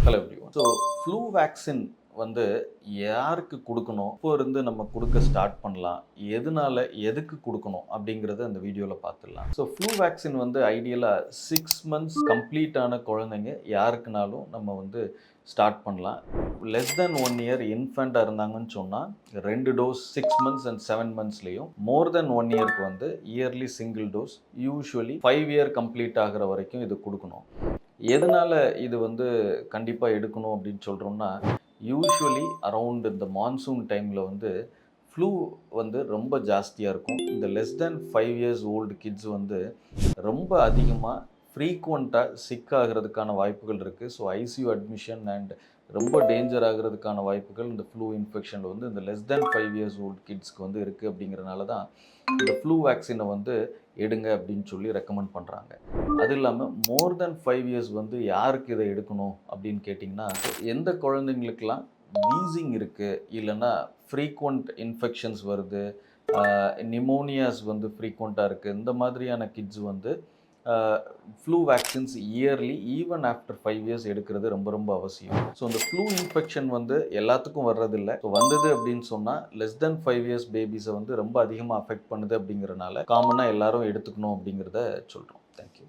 Hello everyone. So flu vaccine வந்து யாருக்கு கொடுக்கணும், இப்போ இருந்து நம்ம கொடுக்க ஸ்டார்ட் பண்ணலாம், எதனால எதுக்கு கொடுக்கணும் அப்படிங்கிறத அந்த வீடியோவில் பார்த்துடலாம். ஸோ ஃப்ளூ வேக்சின் வந்து ஐடியலாக 6 மந்த்ஸ் கம்ப்ளீட் ஆன குழந்தைங்க யாருக்குனாலும் நம்ம வந்து ஸ்டார்ட் பண்ணலாம். லெஸ் தென் 1 இயர் இன்ஃபென்ட்டாக இருந்தாங்கன்னு சொன்னால் 2 டோஸ் 6 மந்த்ஸ் அண்ட் 7 மந்த்ஸ்லேயும், மோர் தென் 1 இயருக்கு வந்து early single dose, usually 5 year complete ஆகிற வரைக்கும் இது கொடுக்கணும். எதனால இது வந்து கண்டிப்பாக எடுக்கணும் அப்படின்னு சொல்கிறோம்னா, யூசுவலி அரவுண்ட் இந்த மான்சூன் டைமில் வந்து ஃப்ளூ வந்து ரொம்ப ஜாஸ்தியாக இருக்கும். இந்த less than 5 years old kids வந்து ரொம்ப அதிகமாக ஃப்ரீக்வெண்ட்டாக சிக் ஆகிறதுக்கான வாய்ப்புகள் இருக்குது. ஸோ ஐசியூ அட்மிஷன் அண்ட் ரொம்ப டேஞ்சர் ஆகிறதுக்கான வாய்ப்புகள் இந்த ஃப்ளூ இன்ஃபெக்ஷனில் வந்து இந்த லெஸ் தென் 5 இயர்ஸ் ஓல்டு கிட்ஸ்க்கு வந்து இருக்குது. அப்படிங்கிறனால தான் இந்த ஃப்ளூ வேக்சினை வந்து எடுங்க அப்படின்னு சொல்லி ரெக்கமெண்ட் பண்ணுறாங்க. அது இல்லாமல் மோர் தென் 5 இயர்ஸ் வந்து யாருக்கு இதை எடுக்கணும் அப்படின்னு கேட்டிங்கன்னா, எந்த குழந்தைங்களுக்கெல்லாம் வீசிங் இருக்குது, இல்லைன்னா ஃப்ரீக்வெண்ட் இன்ஃபெக்ஷன்ஸ் வருது, நிமோனியாஸ் வந்து ஃப்ரீக்வெண்ட்டாக இருக்குது, இந்த மாதிரியான கிட்ஸ் வந்து flu vaccines early even after 5 years எடுக்கிறது ரொம்ப ரொம்ப அவசியம். ஸோ இந்த ஃப்ளூ இன்ஃபெக்ஷன் வந்து எல்லாத்துக்கும் வர்றதில்லை. ஸோ வந்தது அப்படின்னு சொன்னால் லெஸ் தென் 5 இயர்ஸ் பேபிஸை வந்து ரொம்ப அதிகமாக அஃபெக்ட் பண்ணுது. அப்படிங்கிறனால காமனாக எல்லாரும் எடுத்துக்கணும் அப்படிங்கிறத சொல்கிறோம். தேங்க்யூ.